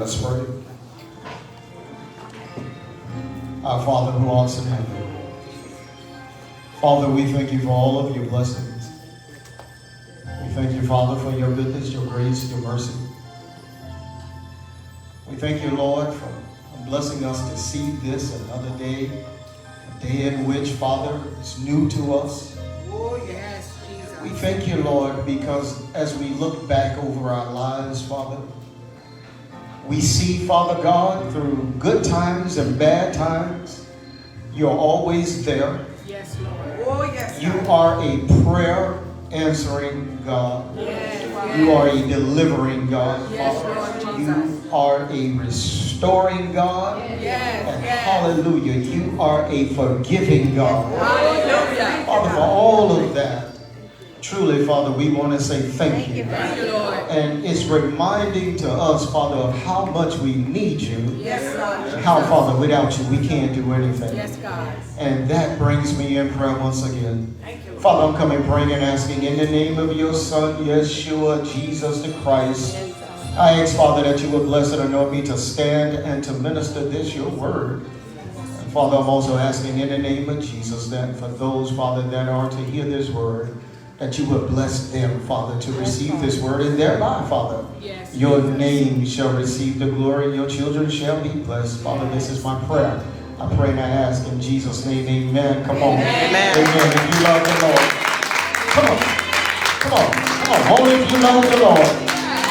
Let us pray. Our Father who art in heaven, Father, we thank you for all of your blessings. We thank you, Father, for your goodness, your grace, your mercy. We thank you, Lord, for blessing us to see this another day, a day in which, Father, is new to us. Oh, yes, Jesus. We thank you, Lord, because as we look back over our lives, Father, we see, Father God, through good times and bad times, you're always there. Yes, Lord. Oh, yes. You are a prayer answering God. Yes, you are a delivering God, yes, Father. Lord You Jesus. are a restoring God. Yes, And yes. hallelujah, you are a forgiving God. Hallelujah. Father, for all of that, truly, Father, we want to say thank you. Thank you, Lord. And it's reminding to us, Father, of how much we need you. Yes, Lord. How, Father, without you, we can't do anything. Yes, God. And that brings me in prayer once again. Thank you, Lord. Father, I'm coming praying and asking in the name of your Son, Yeshua, Jesus the Christ. I ask, Father, that you would bless and anoint me to stand and to minister this, your word. And Father, I'm also asking in the name of Jesus that for those, Father, that are to hear this word, that you would bless them, Father, to receive this word in their life, Father. Yes, your Jesus. name shall receive the glory. Your children shall be blessed. Father, this is my prayer. I pray and I ask in Jesus' name, amen. Come on. Amen. Amen. If you love the Lord. Come on. Come on. Come on. Only if you love the Lord.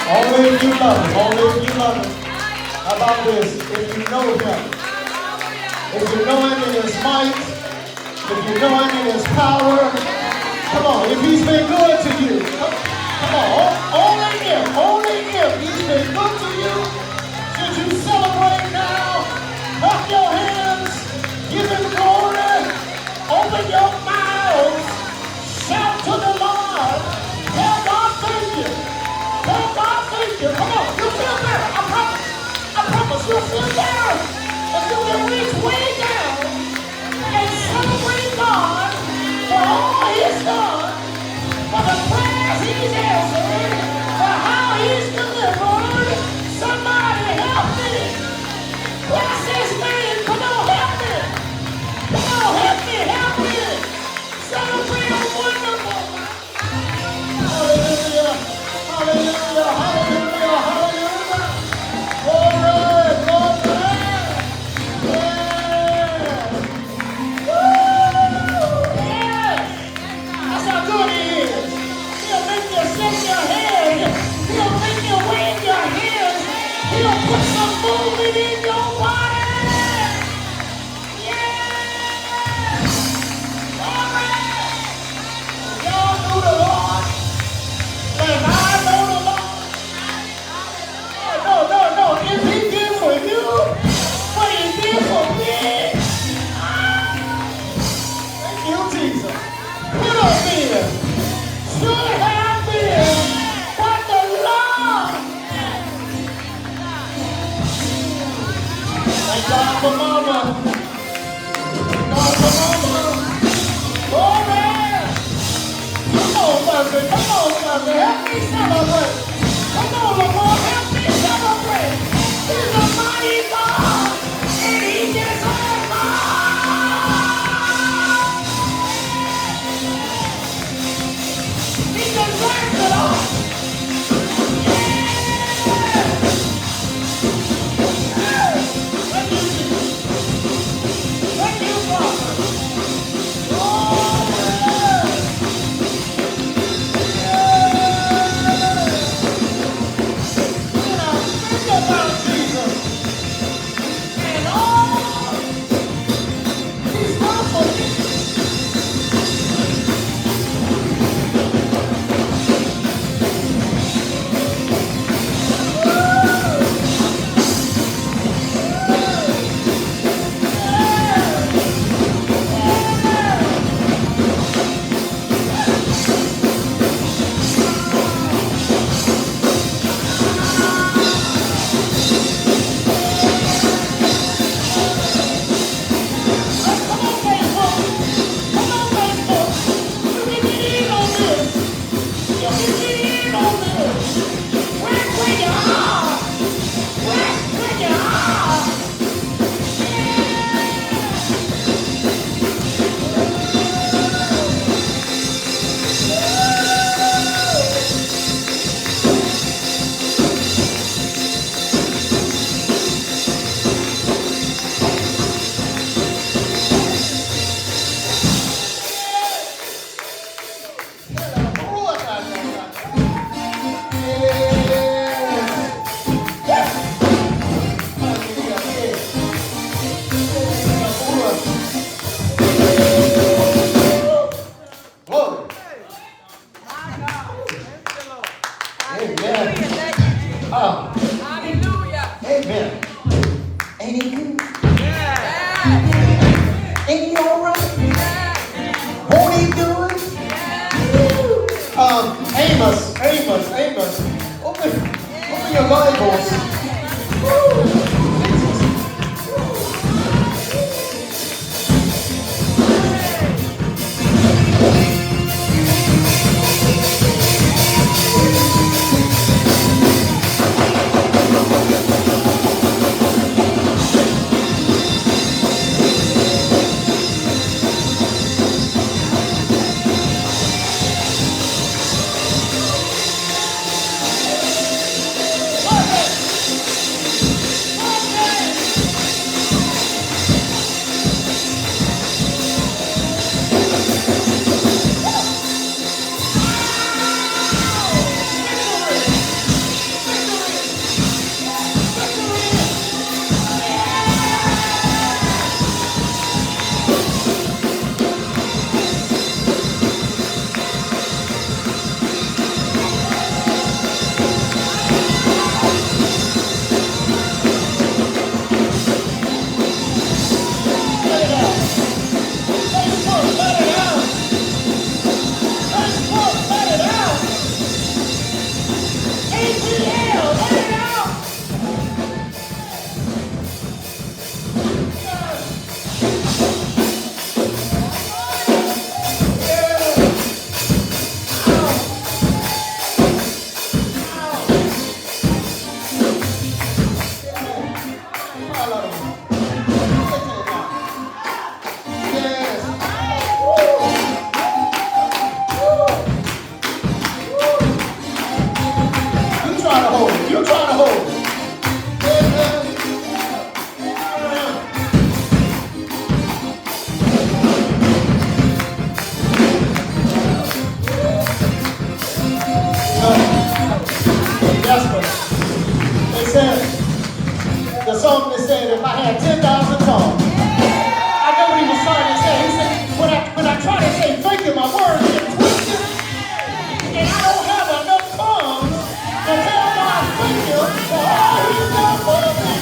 Only if you love him. Only if you love him. How about this? If you know him. If you know him in his might. If you know him in his power. Come on. If he's been good to you. Come on. Only if he's been good to you. Should you celebrate now? Clap your hands. Give him glory. Open your mouths. Shout to the Lord. Tell God thank you. Tell God thank you. Come on. You feel better. I promise you'll feel better. If you can reach way down and celebrate God for all he's done, for the prayers he's answered, for how he's delivered. Somebody help me. Bless his name. Come on, help me. Come on, help me, help me. Celebrate a wonderful. Hallelujah, hallelujah, hallelujah, hallelujah. Glory, glory. Yeah. Woo! Yes. That's how good he is. He'll make you shake your head. He'll make you wave your hands. He'll put some movement in your body. Yeah. Glory. Y'all know the Lord. And I know the Lord. No. If he did for you what he did for me, thank you, Jesus. Could have been, should have been, what the Lord. Thank God for mama. Thank God for mama. Glory. Come on, Mother. Help me celebrate. Come on, Lamar. Help me celebrate. He's a mighty God. And he deserves He deserves it all. Thank you, Jesus. Thank you, Father. Oh, yeah. force. The song that said, if I had 10,000 tongues, I know what he was trying to say. He said, when I try to say thank you, my words get twisted, and I don't have enough tongues to tell God thank you for all he's done for me.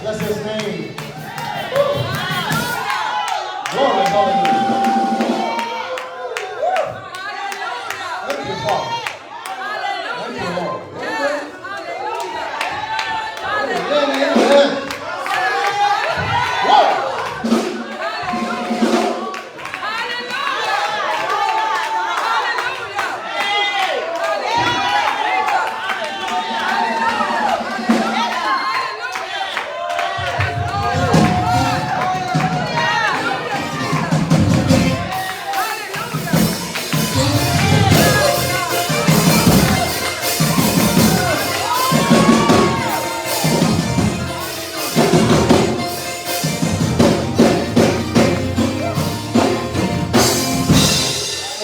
Bless his name. Glory, hallelujah. Thank you, Father. Thank you, Lord. Amen, amen. Whoa.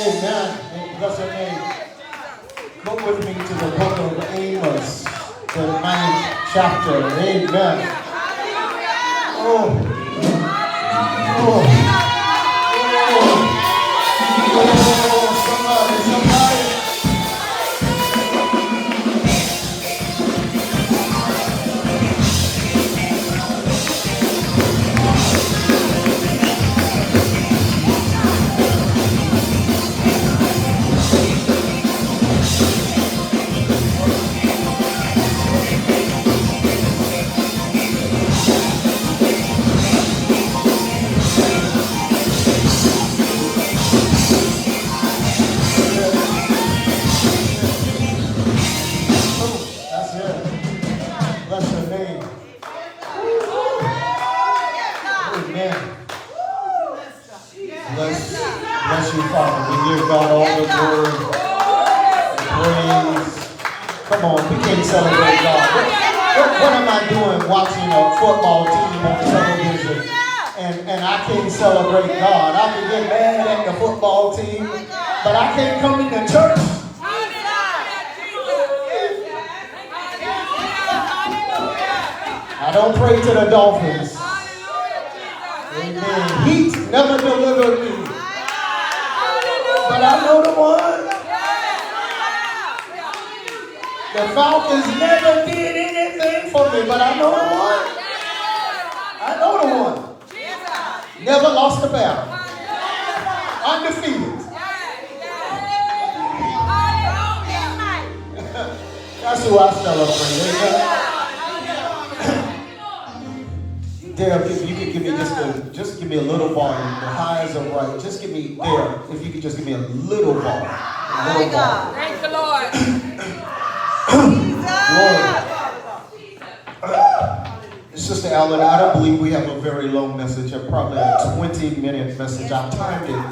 Amen. Bless your name. Go with me to the book of Amos, the 9th chapter. Amen. Oh. Oh. Oh. Somebody. Bless you, Father. We give God all the glory, praise. Come on, we can't celebrate God. What am I doing watching a football team on television and I can't celebrate God? I can get mad at the football team, but I can't come into church. I don't pray to the Dolphins. Amen. Heat never delivered me. But I know the one. The Falcons never did anything for me, but I know the one. I know the one. Never lost a battle. Undefeated. That's who I celebrate. Dale, if you could give me just give me a little volume. The highs are right. Just give me Dale. If you could just give me a little volume. A little volume. Thank the Lord. Sister Allen, I don't believe we have a very long message. Probably a 20-minute message. I timed it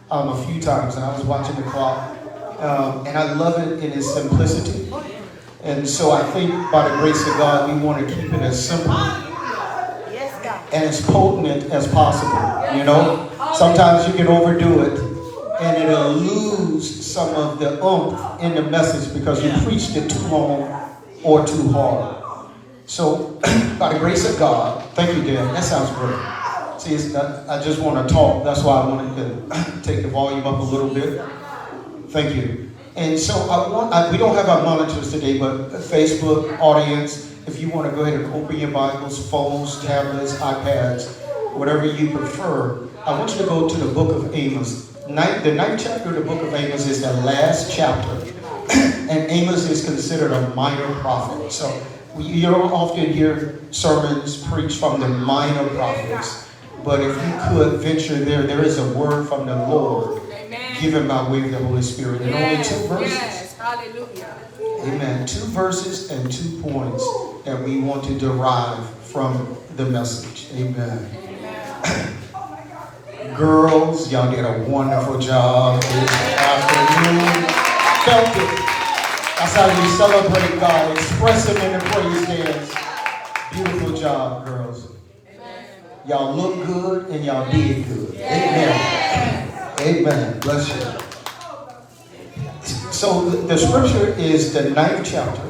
a few times, and I was watching the clock, and I love it in its simplicity. And so I think by the grace of God, we want to keep it as simple and as potent as possible. You know, sometimes you can overdo it and it'll lose some of the oomph in the message because you preached it too long or too hard. So by the grace of God, thank you, Dan. That sounds great. See, I just want to talk. That's why I wanted to take the volume up a little bit. Thank you. And so we don't have our monitors today, but Facebook audience, if you want to go ahead and open your Bibles, phones, tablets, iPads, whatever you prefer, I want you to go to the book of Amos. The 9th chapter of the book of Amos is the last chapter. And Amos is considered a minor prophet. So you don't often hear sermons preached from the minor prophets. But if you could venture there is a word from the Lord given by way of the Holy Spirit. And only 2 verses. Yes, hallelujah. Amen. 2 verses and 2 points that we want to derive from the message. Amen. Girls, y'all did a wonderful job this afternoon. Felt it. That's how you celebrate God. Express Him in the praise dance. Beautiful job, girls. Y'all look good and y'all did good. Amen. Amen. Bless you. So the scripture is the 9th chapter.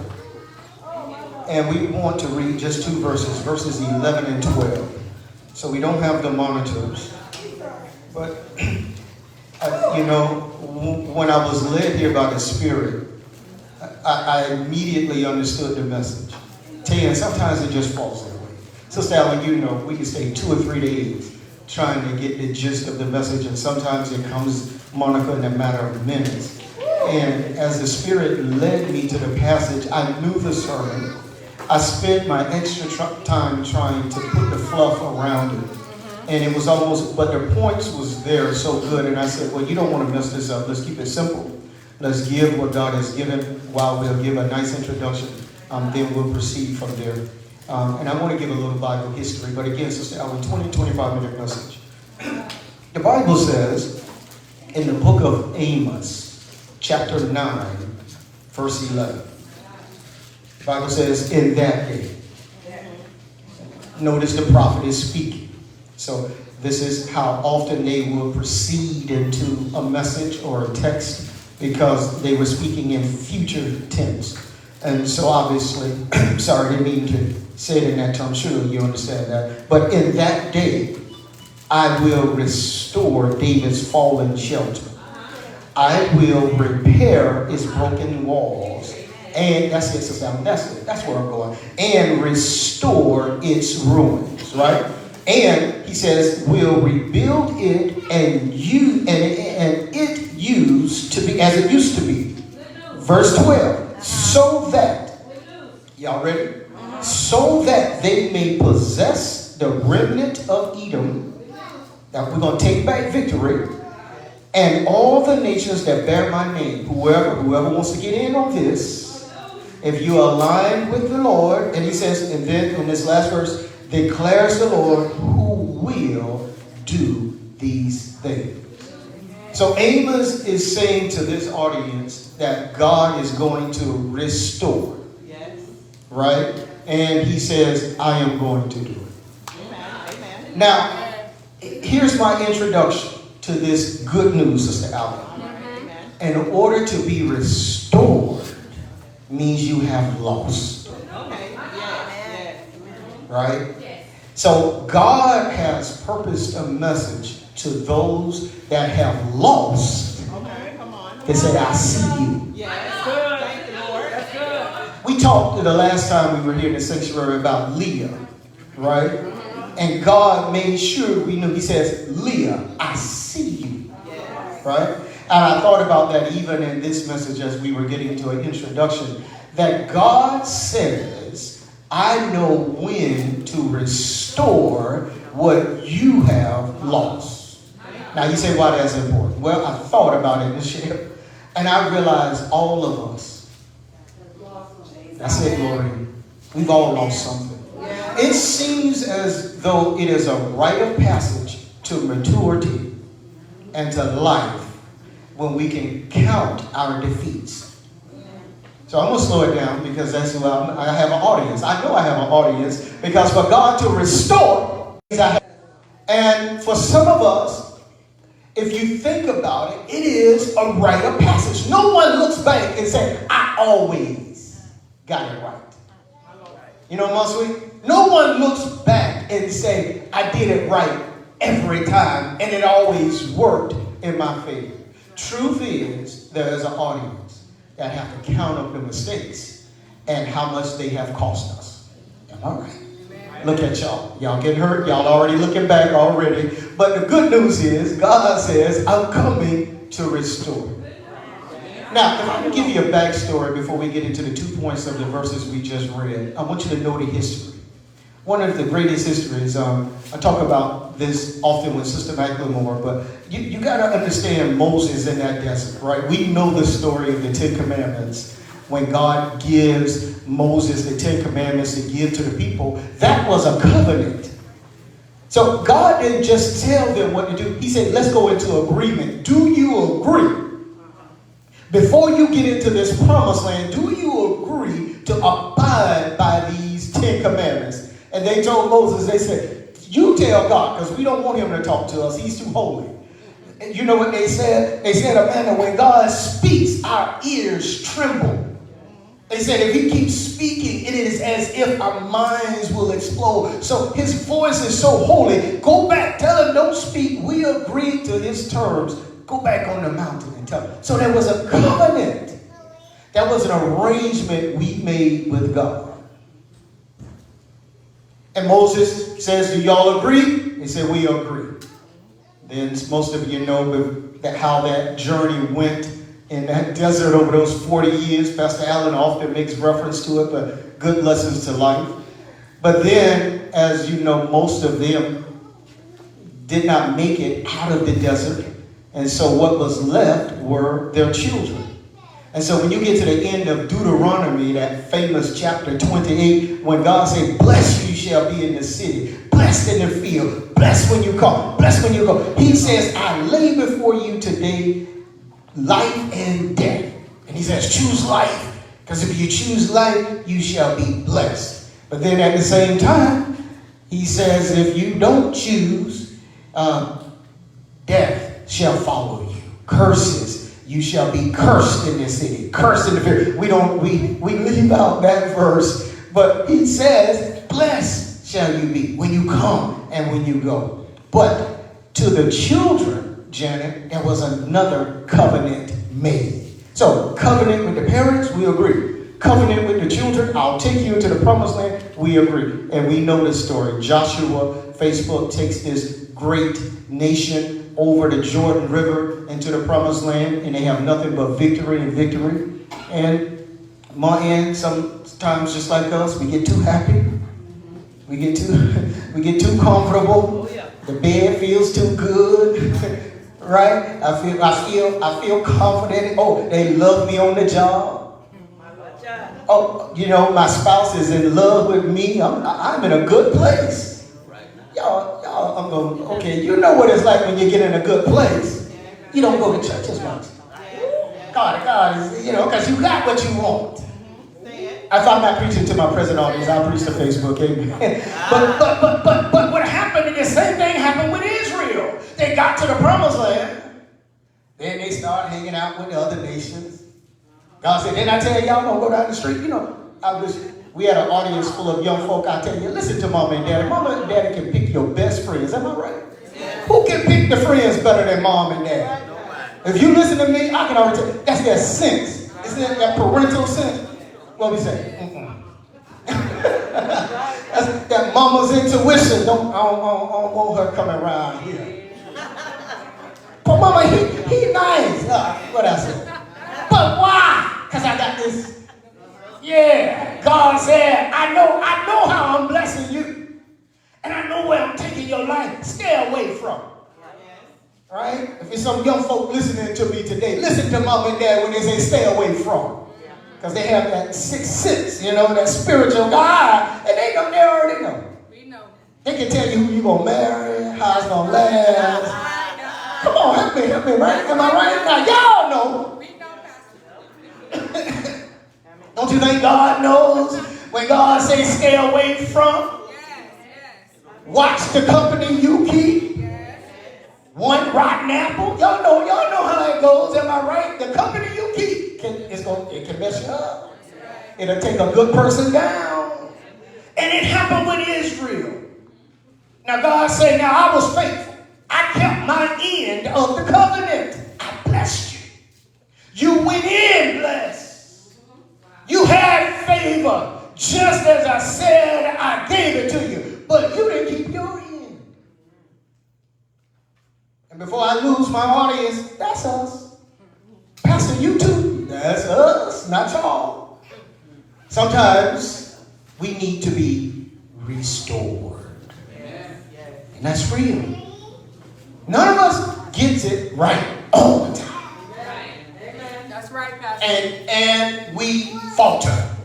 And we want to read just 2 verses 11 and 12. So we don't have the monitors. But, you know, when I was led here by the Spirit, I immediately understood the message. And sometimes it just falls that way. Sister Allen, you know, we can stay 2 or 3 days trying to get the gist of the message. And sometimes it comes, Monica, in a matter of minutes. And as the Spirit led me to the passage, I knew the sermon. I spent my extra time trying to put the fluff around it. And it was almost, but the points was there so good. And I said, well, you don't want to mess this up. Let's keep it simple. Let's give what God has given while we'll give a nice introduction. Then we'll proceed from there. And I want to give a little Bible history. But again, Sister Allen, 25-minute message. The Bible says in the book of Amos, chapter 9, verse 11. The Bible says, in that day. Notice the prophet is speaking. So this is how often they will proceed into a message or a text because they were speaking in future tense. And so obviously, sorry, I didn't mean to say it in that term. Sure, you understand that. But in that day, I will restore David's fallen shelter. I will repair its broken walls. And that's it, Sister Allen. That's it. That's where I'm going. And restore its ruins, right? And he says, we'll rebuild it and it used to be as it used to be. Verse 12. So that, y'all ready? So that they may possess the remnant of Edom. Now we're going to take back victory. And all the nations that bear my name, whoever wants to get in on this, if you align with the Lord, and he says, and then in this last verse, declares the Lord who will do these things. So Amos is saying to this audience that God is going to restore. Yes. Right? And he says, I am going to do it. Amen. Now, here's my introduction to this good news, Sister Allen. In order to be restored means you have lost. Okay. Yes. Right? So God has purposed a message to those that have lost. Okay, come on. He said, I see you. Yes. Good. Thank you, Lord. That's good. We talked the last time we were here in the sanctuary about Leah, right? And God made sure we knew. He says, Leah, I see you. Yes. Right? And I thought about that even in this message as we were getting to an introduction, that God says, I know when to restore what you have lost. Now you say, why that's important? Well, I thought about it this year, and I realized all of us, that's it, Glory, we've all lost something. It seems as though it is a rite of passage to maturity and to life when we can count our defeats. So I'm going to slow it down because that's who I have an audience. I know I have an audience because for God to restore, and for some of us, if you think about it, it is a rite of passage. No one looks back and says, I always got it right. You know, Muscle? No one looks back and say, I did it right every time and it always worked in my favor. Truth is, there is an audience that have to count up the mistakes and how much they have cost us. Am I right? Look at y'all. Y'all get hurt. Y'all already looking back already. But the good news is, God says, I'm coming to restore. Now, if I can give you a backstory before we get into the 2 points of the verses we just read, I want you to know the history. One of the greatest histories, I talk about this often with Sister McLemore, but you got to understand Moses in that desert, right? We know the story of the 10 Commandments. When God gives Moses the 10 Commandments to give to the people, that was a covenant. So God didn't just tell them what to do. He said, let's go into agreement. Do you agree? Before you get into this promised land, do you agree to abide by these 10 Commandments? And they told Moses, they said, you tell God, because we don't want him to talk to us. He's too holy. And you know what they said? They said, Amanda, when God speaks, our ears tremble. They said, if he keeps speaking, it is as if our minds will explode. So his voice is so holy. Go back, tell him, don't speak. We agreed to his terms. Go back on the mountain and tell him. So there was a covenant. That was an arrangement we made with God. And Moses says, do y'all agree? They said, we agree. Then most of you know how that journey went in that desert over those 40 years. Pastor Allen often makes reference to it, but good lessons to life. But then, as you know, most of them did not make it out of the desert. And so what was left were their children. And so when you get to the end of Deuteronomy, that famous chapter 28, when God said, blessed you shall be in the city, blessed in the field, blessed when you come, blessed when you go. He says, I lay before you today life and death. And he says, choose life, because if you choose life, you shall be blessed. But then at the same time, he says, if you don't choose, death shall follow you. Curses. You shall be cursed in this city. Cursed in the field. We leave out that verse. But he says, blessed shall you be when you come and when you go. But to the children, Janet, there was another covenant made. So covenant with the parents, we agree. Covenant with the children, I'll take you into the promised land, we agree. And we know this story. Joshua, Facebook, takes this great nation over the Jordan River into the promised land, and they have nothing but victory and victory. And Martin, sometimes just like us, we get too happy. We get too comfortable. The bed feels too good. Right? I feel confident. Oh, they love me on the job. Oh, you know, my spouse is in love with me. I'm in a good place. Y'all, I'm going, okay, you know what it's like when you get in a good place. You don't go to church as much. God is, because you got what you want. If I'm not preaching to my present audience, I'll preach to Facebook, amen. But what happened, and the same thing happened with Israel. They got to the promised land. Then they start hanging out with the other nations. God said, didn't I tell y'all don't go down the street? I wish we had an audience full of young folk. I tell you, listen to mama and daddy. Mama and daddy can pick your best friends. Am I right? Yeah. Who can pick the friends better than mom and dad? If you listen to me, I can already tell you, that's their sense. Isn't that parental sense? What we say? That's that mama's intuition. I don't want her coming around here. But mama, he nice. What I say? But why? Because I got this. Yeah, God said, I know how I'm blessing you. And I know where I'm taking your life. Stay away from it. Right? If there's some young folk listening to me today, listen to mom and dad when they say stay away from it. Because they have that sixth sense, that spiritual God. And they already know. We know. They can tell you who you're going to marry, how it's going to last. Come on, help me, right? Am I right? Now, y'all know. We know, Pastor. Don't you think God knows when God says stay away from? Yes. Watch the company you keep. Yes. One rotten apple. Y'all know how it goes. Am I right? The company you keep it can mess you up. It'll take a good person down. And it happened with Israel. Now God said, now I was faithful. I kept my end of the covenant. I blessed you. You went in blessed. You had favor. Just as I said, I gave it to you. But you didn't keep your end. And before I lose my audience, that's us. Pastor, you too. That's us, not y'all. Sometimes we need to be restored. And that's real. None of us gets it right all the time. Amen. That's right, Pastor. And we falter.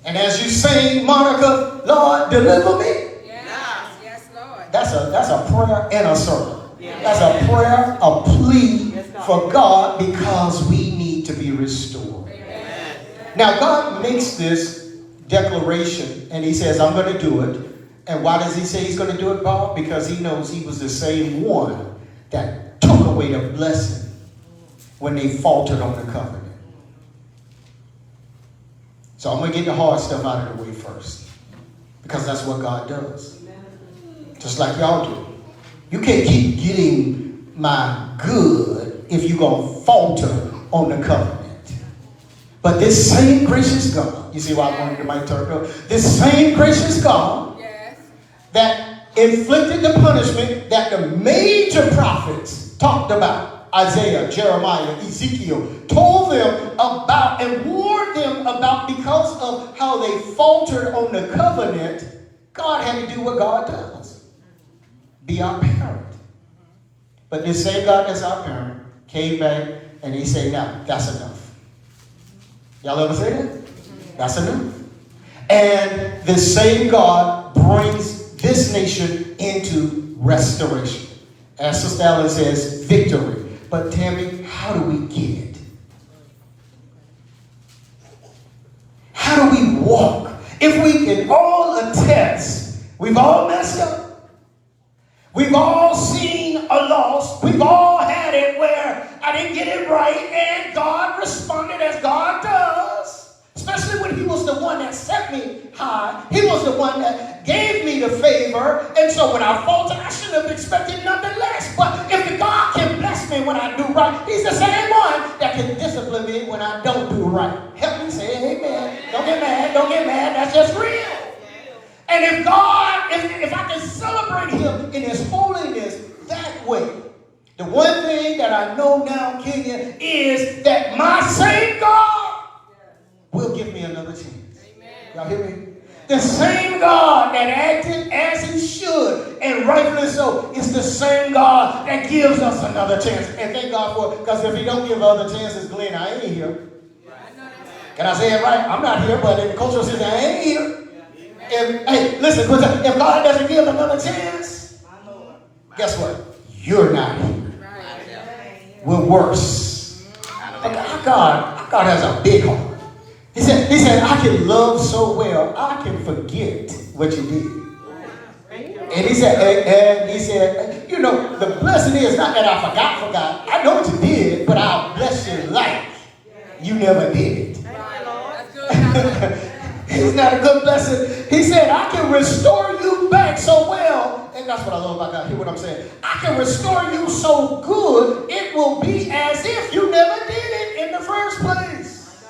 And as you sing, Monica, Lord, deliver me. Yes, Lord. That's a prayer and a sermon. That's a prayer, a plea for God because we need to be restored. Amen. Now, God makes this declaration and he says, I'm going to do it. And why does he say he's going to do it, Bob? Because he knows he was the same one that took away the blessing when they faltered on the covenant. So I'm going to get the hard stuff out of the way first. Because that's what God does. Just like y'all do. You can't keep getting my good if you're going to falter on the covenant. But this same gracious God, you see why I wanted the mic turned up? This same gracious God that inflicted the punishment that the major prophets talked about, Isaiah, Jeremiah, Ezekiel, told them about and warned them about because of how they faltered on the covenant, God had to do what God does. Be our parent. But this same God that's our parent came back and he said, now, that's enough. Y'all ever say that? That's enough. And the same God brings this nation into restoration. As Sister Allen says, victory. But Tammy, how do we get it? How do we walk? If we can all attest, we've all messed up. We've all seen a loss. We've all had it where I didn't get it right and God responded as God does. Especially when he was the one that set me high. He was the one that gave me the favor. And so when I falter, I shouldn't have expected nothing less. But if the God can bless me when I do right, he's the same one that can discipline me when I don't do right. Help me say amen. Don't get mad. Don't get mad. That's just real. And if God, if I can celebrate him in his holiness that way, the one thing that I know now, Kenya, is that my same God will give me another chance. Amen. Y'all hear me? The same God that acted as he should, and rightfully so, is the same God that gives us another chance. And thank God for it, because if he don't give other chances, Glenn, I ain't here. Can I say it right? I'm not here, but in the cultural system, I ain't here. Hey, listen, if God doesn't give another chance, guess what? You're not here. we're worse. Our God has a big heart. He said, I can love so well, I can forget what you did. And he said, you know, the blessing is not that I forgot. I know what you did, but I'll bless your life. You never did it. That's good. It's not a good blessing. He said, I can restore you back so well. And that's what I love about God. Hear what I'm saying. I can restore you so good, it will be as if you never did it in the first place.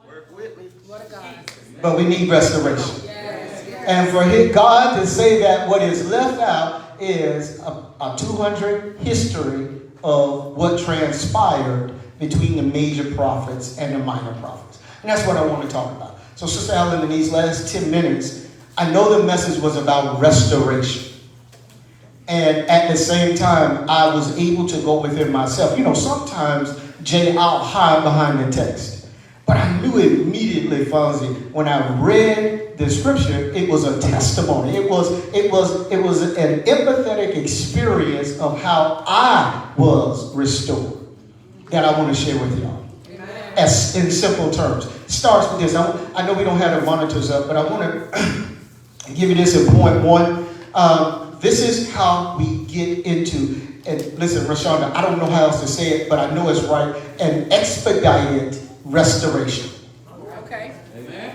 Work with me. What a God. But we need restoration. Yes, yes. And for God to say that what is left out is a 200 history of what transpired between the major prophets and the minor prophets. And that's what I want to talk about. So Sister Helen, in these last 10 minutes, I know the message was about restoration. And at the same time, I was able to go within myself. You know, sometimes, Jay, I'll hide behind the text. But I knew immediately, Fonzie, when I read the scripture, it was a testimony. It was an empathetic experience of how I was restored that I want to share with y'all. As in simple terms. It starts with this. I know we don't have the monitors up, but I want to give you this in point one. This is how we get into, and listen, Rashonda, I don't know how else to say it, but I know it's right, an expedited restoration. Okay.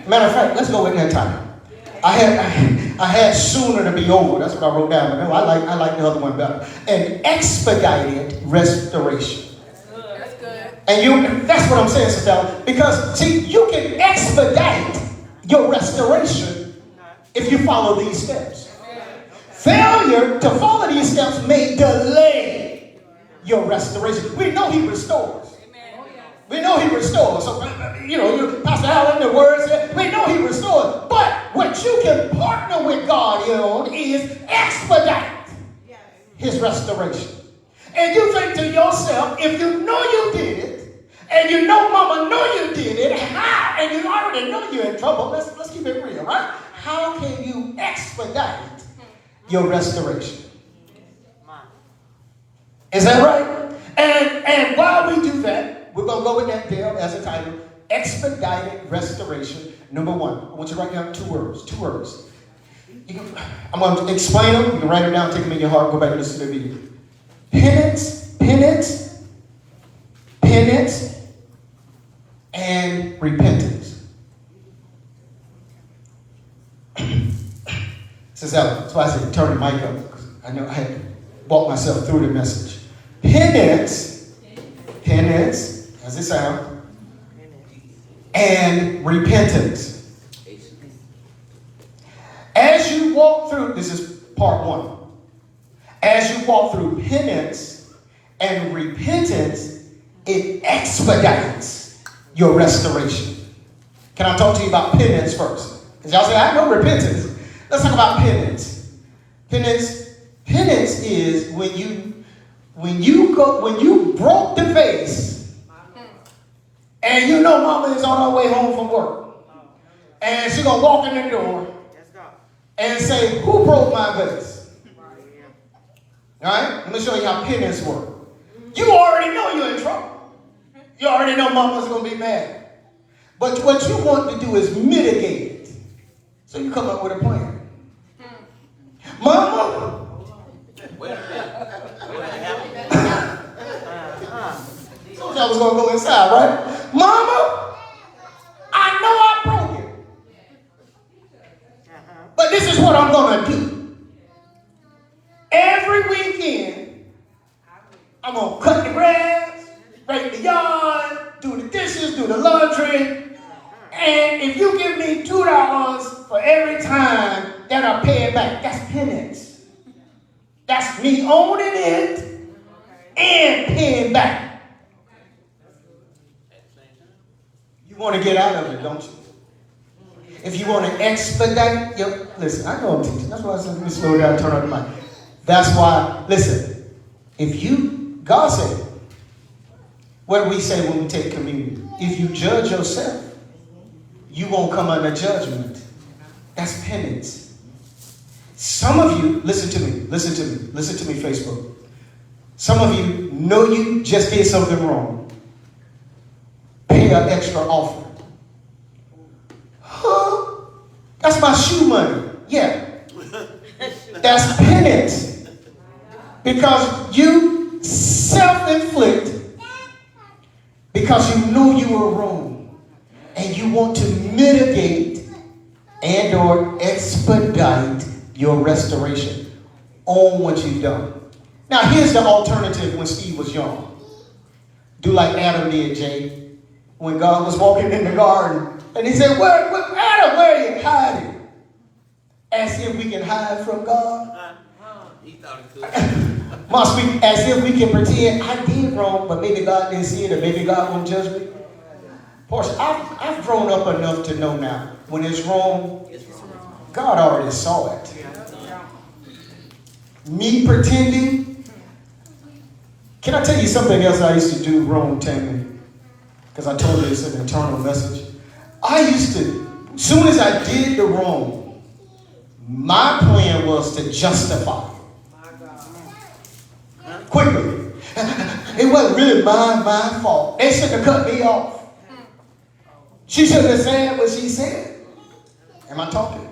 Matter of fact, let's go with that title. I had sooner to be over. That's what I wrote down. But no, I like the other one better. An expedited restoration. That's good. And that's what I'm saying, Sister. Because, see, you can expedite your restoration if you follow these steps. Failure to follow these steps may delay your restoration. We know he restores. We know he restores. So, you know, Pastor Allen, the word said, we know he restores. But what you can partner with God on is expedite his restoration. And you think to yourself, if you know you did it, and you know mama know you did it, how? And you already know you're in trouble. Let's keep it real, right? How can you expedite your restoration? Is that right? And while we do that, we're going to go with that there as a title, Expedited Restoration. Number one, I want you to write down two words. I'm going to explain them. You can write them down, take them in your heart, go back and listen to the video. Penance, and repentance. That's why I said turn the mic up, because I know I had to walk myself through the message. Penance, how's it sound? And repentance. As you walk through, this is part one. As you walk through penance and repentance, it expedites your restoration. Can I talk to you about penance first? Because y'all say, I know repentance. Let's talk about penance. Penance is when you broke the vase, and you know mama is on her way home from work, and she's gonna walk in the door and say, who broke my vase? All right, let me show you how penance works. You already know you're in trouble. You already know mama's gonna be mad. But what you want to do is mitigate it. So you come up with a plan. Mama, so I was gonna go inside, right? Mama, I know I broke it, but this is what I'm gonna do. Every weekend, I'm gonna cut the grass, rake the yard, do the dishes, do the laundry, and if you give me $2 for every time that I pay it back, that's penance. That's me owning it and paying back. You want to get out of it, don't you? If you want to expedite your... Listen, I know I'm teaching. That's why I said, let me slow down and turn on the mic. That's why, listen, if you... God said, what do we say when we take communion? If you judge yourself, you won't come under judgment. That's penance. Some of you, listen to me, Facebook. Some of you know you just did something wrong. Pay an extra offering. Huh? That's my shoe money. Yeah. That's penance. Because you self-inflict because you know you were wrong. And you want to mitigate and or expedite your restoration on what you've done. Now here's the alternative when Steve was young. Do like Adam did, Jay. When God was walking in the garden. And he said, Adam, where are you hiding? As if we can hide from God. He thought he could. Must we, as if we can pretend I did wrong, but maybe God didn't see it, or maybe God won't judge me. Portia, I've grown up enough to know now when it's wrong, God already saw it. Me pretending. Can I tell you something else I used to do wrong, Tammy? Because I told you it's an internal message. I used to, as soon as I did the wrong, my plan was to justify it. Quickly. It wasn't really my fault. They shouldn't have cut me off. She shouldn't have said what she said. Am I talking?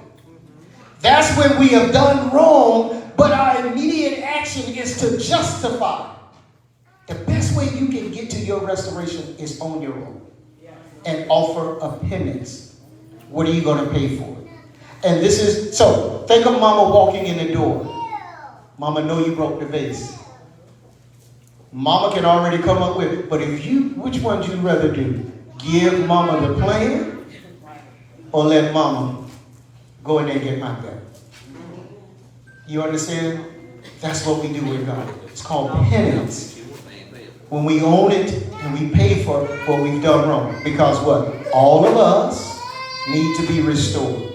That's when we have done wrong, but our immediate action is to justify. The best way you can get to your restoration is on your own. And offer a penance. What are you going to pay for it? And this is, so think of mama walking in the door. Mama know you broke the vase. Mama can already come up with, but if you, which one would you rather do? Give mama the plan or let mama go in there and get my back? You understand? That's what we do with God. It's called penance. When we own it and we pay for what we've done wrong. Because what? All of us need to be restored.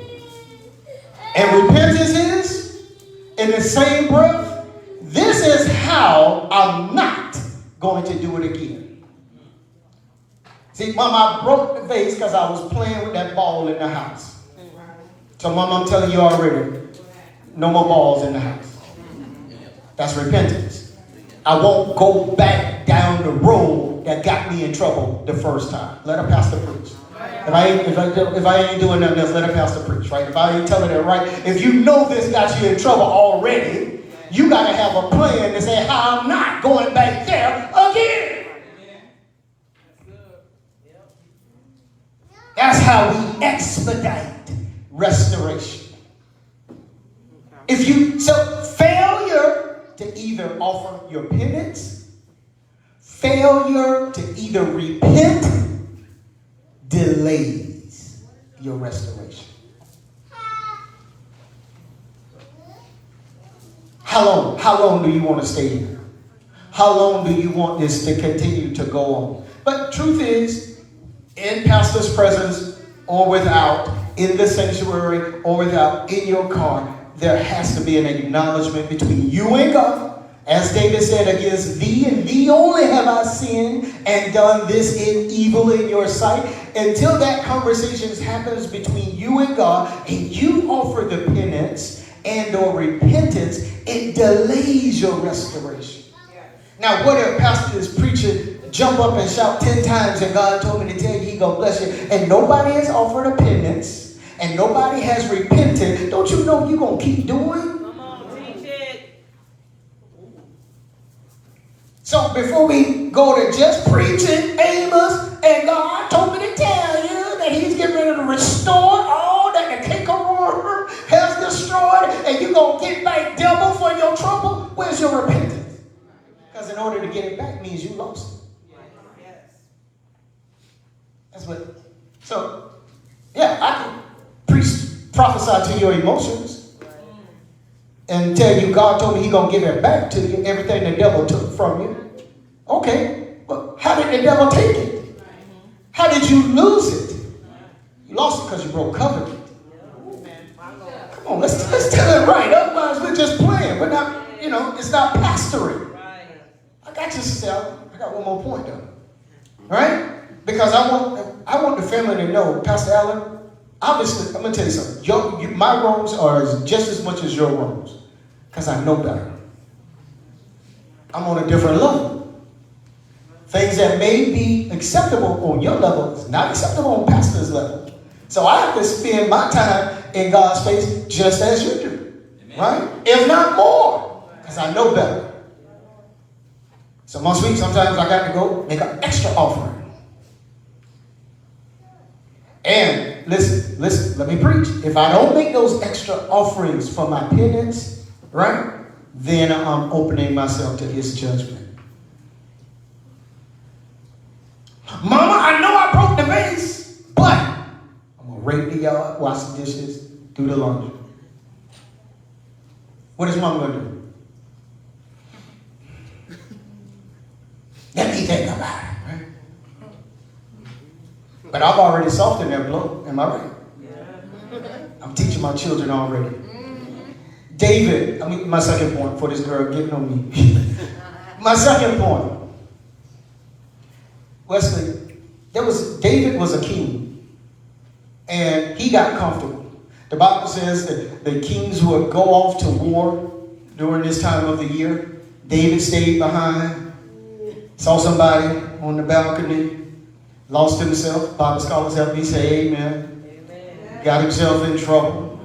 And repentance is, in the same breath, this is how I'm not going to do it again. See, Mama, I broke the vase because I was playing with that ball in the house. So, Mama, I'm telling you already, no more balls in the house. That's repentance. I won't go back down the road that got me in trouble the first time. Let a pastor preach. If I ain't doing nothing else, let a pastor preach, right? If I ain't telling it right, if you know this got you in trouble already, you got to have a plan to say how I'm not going back there again. That's how we expedite restoration. So failure to either offer your penance, failure to either repent, delays your restoration. How long do you want to stay here? How long do you want this to continue to go on? But truth is, in pastor's presence or without, in the sanctuary or without, in your car, there has to be an acknowledgement between you and God. As David said, against thee and thee only have I sinned and done this in evil in your sight. Until that conversation happens between you and God and you offer the penance and or repentance, it delays your restoration. Now, what if pastor is preaching, jump up and shout 10 times and God told me to tell you he gonna bless you, and nobody has offered a penance and nobody has repented? Don't you know you're gonna keep doing? So before we go to just preaching Amos, and God told me to tell you that he's getting ready to restore all that the cankerworm has destroyed, and you're going to get back double for your trouble, where's your repentance? Because in order to get it back means you lost it. That's what. So, yeah, I can prophesy to your emotions and tell you God told me he's going to give it back to you, everything the devil took from you. Okay, but how did the devil take it? How did you lose it? You lost it because you broke covenant. Come on, let's tell it right. Otherwise, we're just playing. We're not, it's not pastoring. I got you, Sister. I got one more point, though. Right? Because I want the family to know, Pastor Allen, obviously, I'm going to tell you something. My wrongs are just as much as your wrongs. Because I know better. I'm on a different level. Things that may be acceptable on your level is not acceptable on pastor's level. So I have to spend my time in God's face just as you do. Amen. Right? If not more. Because I know better. So most weeks, sometimes I got to go make an extra offering. And listen, let me preach. If I don't make those extra offerings for my penance, right, then I'm opening myself to his judgment. Mama, I know I broke the vase, but I'm going to rake the yard, wash the dishes, do the laundry. What is mama going to do? Let me think about it, right? But I've already softened that blow. Am I right? Yeah. I'm teaching my children already. David, my second point for this girl getting on me. My second point. Wesley, David was a king. And he got comfortable. The Bible says that the kings would go off to war during this time of the year. David stayed behind. Saw somebody on the balcony, lost himself. Bible scholars help me say amen. Amen. Got himself in trouble.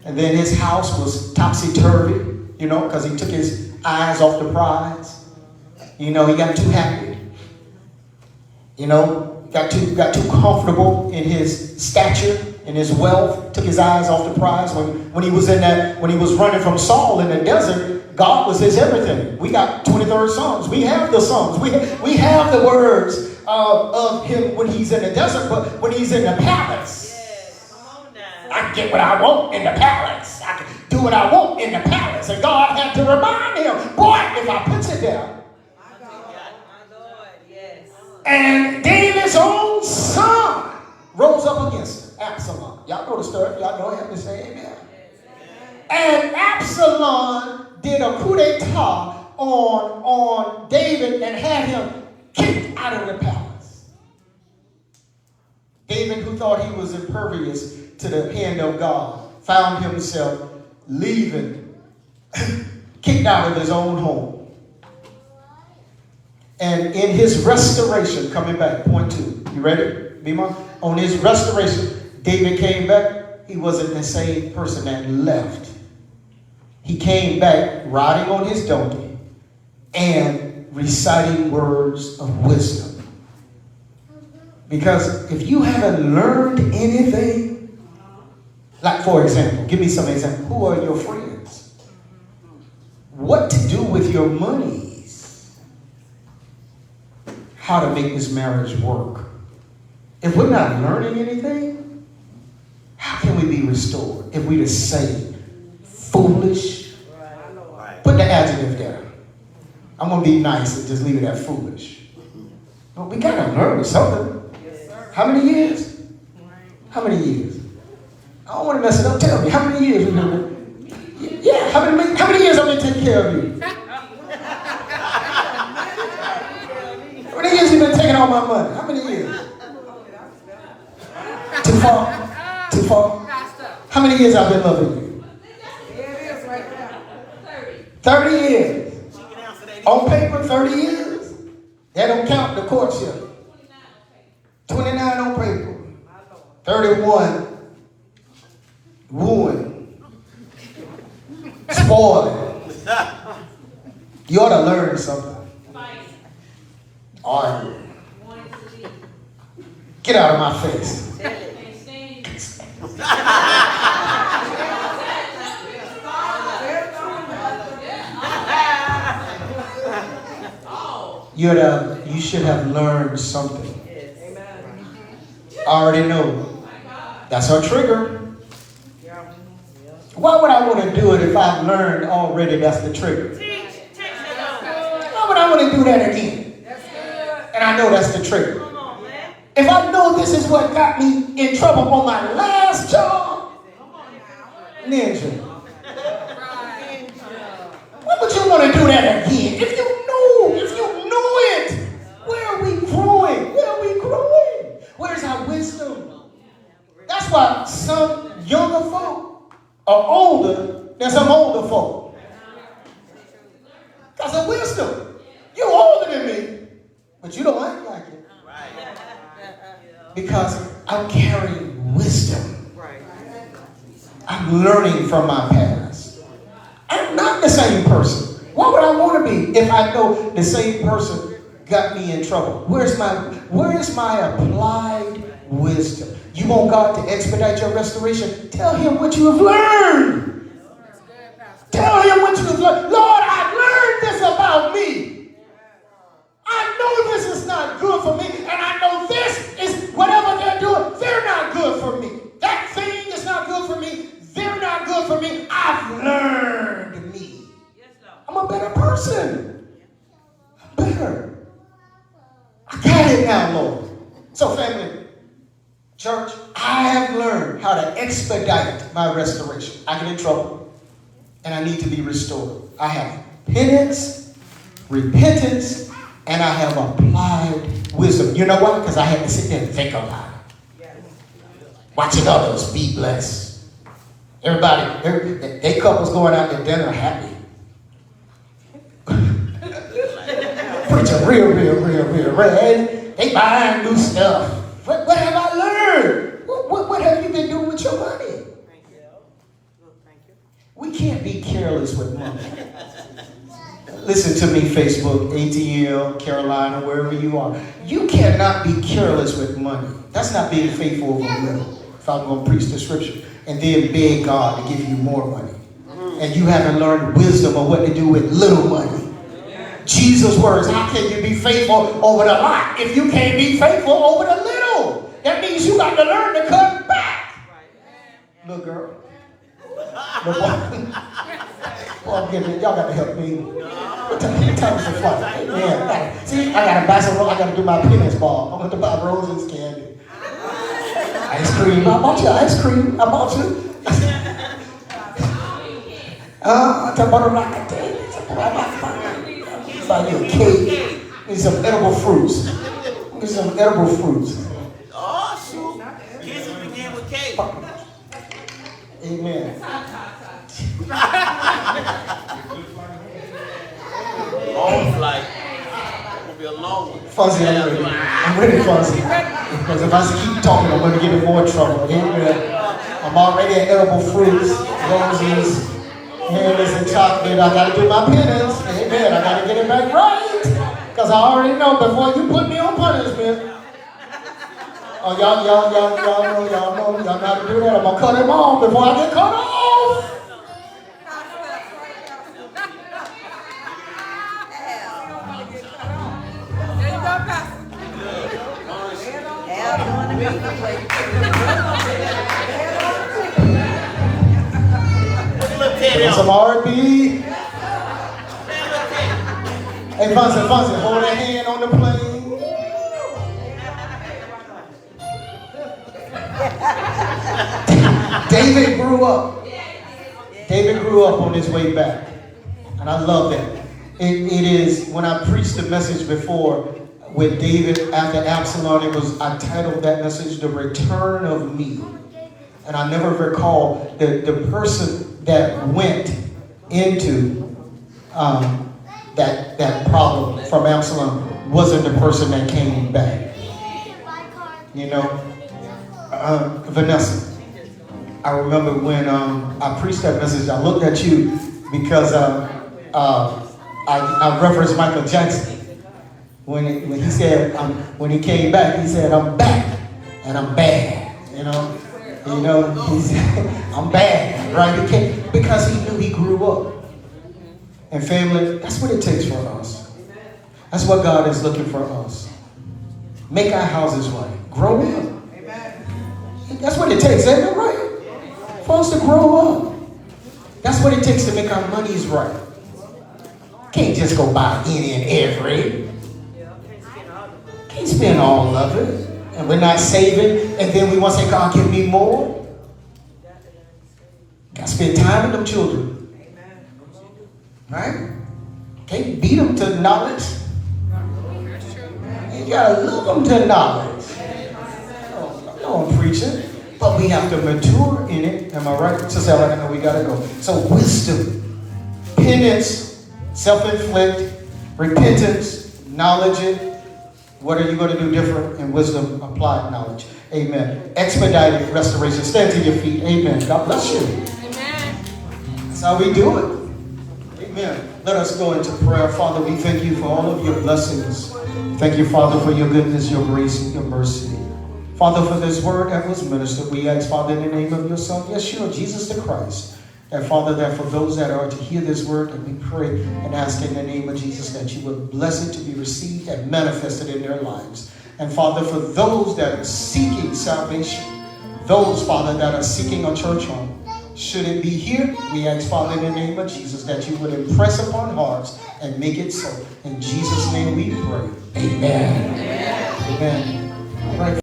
And then his house was topsy-turvy, because he took his eyes off the prize. He got too happy. Got too comfortable in his stature, in his wealth, took his eyes off the prize. When he was running from Saul in the desert, God was his everything. We got 23rd Psalms. We have the Psalms. We have the words of him when he's in the desert, but when he's in the palace, I can get what I want in the palace. I can do what I want in the palace. And God had to remind him, boy, if I put you there. And David's own son rose up against him, Absalom. Y'all know the story. Y'all know him to say amen. And Absalom did a coup d'etat on David and had him kicked out of the palace. David, who thought he was impervious to the hand of God, found himself leaving, kicked out of his own home. And in his restoration, coming back, point 2. You ready, Bima? On his restoration, David came back. He wasn't the same person that left. He came back riding on his donkey and reciting words of wisdom. Because if you haven't learned anything, like for example, give me some example. Who are your friends? What to do with your monies? How to make this marriage work? If we're not learning anything, how can we be restored? If we just say foolish, put the adjective there. I'm going to be nice and just leave it at foolish. But we got to learn something. How many years? How many years? I don't want to mess it up. Tell me, how many years? Yeah, how many years I've been taking care of you? How many years you been taking all my money? How many years? Too far? Too far? How many years I've been loving you? 30 years. On paper, 30 years. That don't count the courtship. 29 on paper. 31. Wooing. Spoiling. You ought to learn something. Arguing. Get out of my face. You should have learned something. I already know. That's our trigger. Why would I want to do it if I've learned already that's the trigger? Why would I want to do that again? And I know that's the trigger. If I know this is what got me in trouble on my last job, ninja. Why would you want to do that again? If you know it, where are we growing? Where are we growing? Where's our wisdom? That's why some younger folk are older than some older folk. Because of wisdom. I'm carrying wisdom. Right. I'm learning from my past. I'm not the same person. Why would I want to be if I know the same person got me in trouble? Where is my applied wisdom? You want God to expedite your restoration? Tell him what you have learned. Tell him what you have learned. Lord, I learned this about me. I know this is not good for me, and I know this is whatever they're doing, they're not good for me. That thing is not good for me. They're not good for me. I've learned me. I'm a better person. I'm better. I got it now, Lord. So, family, church, I have learned how to expedite my restoration. I get in trouble, and I need to be restored. I have penance, repentance, and I have applied wisdom. You know why? Because I had to sit there and think about it. Watching others be blessed. Everybody, they couples going out to dinner happy. Preaching real. They buying new stuff. What have I learned? What have you been doing with your money? We can't be careless with money. Listen to me, Facebook, ATL, Carolina, wherever you are. You cannot be careless with money. That's not being faithful over little. If I'm going to preach the scripture and then beg God to give you more money. And you haven't learned wisdom of what to do with little money. Jesus' words, how can you be faithful over the lot if you can't be faithful over the little? That means you got to learn to cut back. Little girl. Little boy. Well, y'all got to help me. What time is the flight? Amen. See, I got to buy some. I got to do my penis ball. I'm going to buy roses candy. Ice cream. I bought you ice cream. I bought you. I bought a rock of buy you a cake. Need some edible fruits. Get some edible fruits. Oh, shoot. Kids will begin with cake. Amen. Long flight. It'll be a long one. Fuzzy, I'm ready, Fuzzy. Because if I keep talking, I'm going to get in more trouble. Amen. I'm already at edible fruits, roses, candies, and chocolate. I got to do my penance. Amen. I got to get it back right. Because I already know before you put me on punishment. Oh, y'all know how to do that. I'm going to cut him off before I get cut off. Some R&B. Hey, Fonzie, hold that hand on the plane. David grew up on his way back. And I love that. It is, when I preached the message before with David after Absalom, I titled that message, The Return of Me. And I never recall the person that went into that problem from Absalom wasn't the person that came back. You know, Vanessa, I remember when I preached that message, I looked at you because I referenced Michael Jackson. When he said, when he came back, he said, I'm back and I'm bad, you know, he said, I'm bad, right? He came, because he knew he grew up. And family, that's what it takes for us. That's what God is looking for us. Make our houses right. Grow up. That's what it takes, ain't it right? For us to grow up. That's what it takes to make our monies right. Can't just go buy any and every. Can't spend all of it. And we're not saving. And then we want to say, God, give me more. Got to spend time with them children. Right? Can't beat them to knowledge. You got to love them to knowledge. No, I'm preaching. But we have to mature in it. Am I right? Sister Ellen, I know we got to go. So wisdom, penance, self-inflict, repentance, knowledge it, What are you going to do different in wisdom, applied knowledge? Amen. Expedited restoration. Stand to your feet. Amen. God bless you. Amen. That's how we do it. Amen. Let us go into prayer. Father, we thank you for all of your blessings. Thank you, Father, for your goodness, your grace, and your mercy. Father, for this word that was ministered, we ask, Father, in the name of your Son, Yeshua, Jesus the Christ, that, Father, that for those that are to hear this word, that we pray and ask in the name of Jesus that you would bless it to be received and manifested in their lives. And, Father, for those that are seeking salvation, those, Father, that are seeking a church home, should it be here, we ask, Father, in the name of Jesus, that you would impress upon hearts and make it so. In Jesus' name we pray. Amen. Amen. Amen.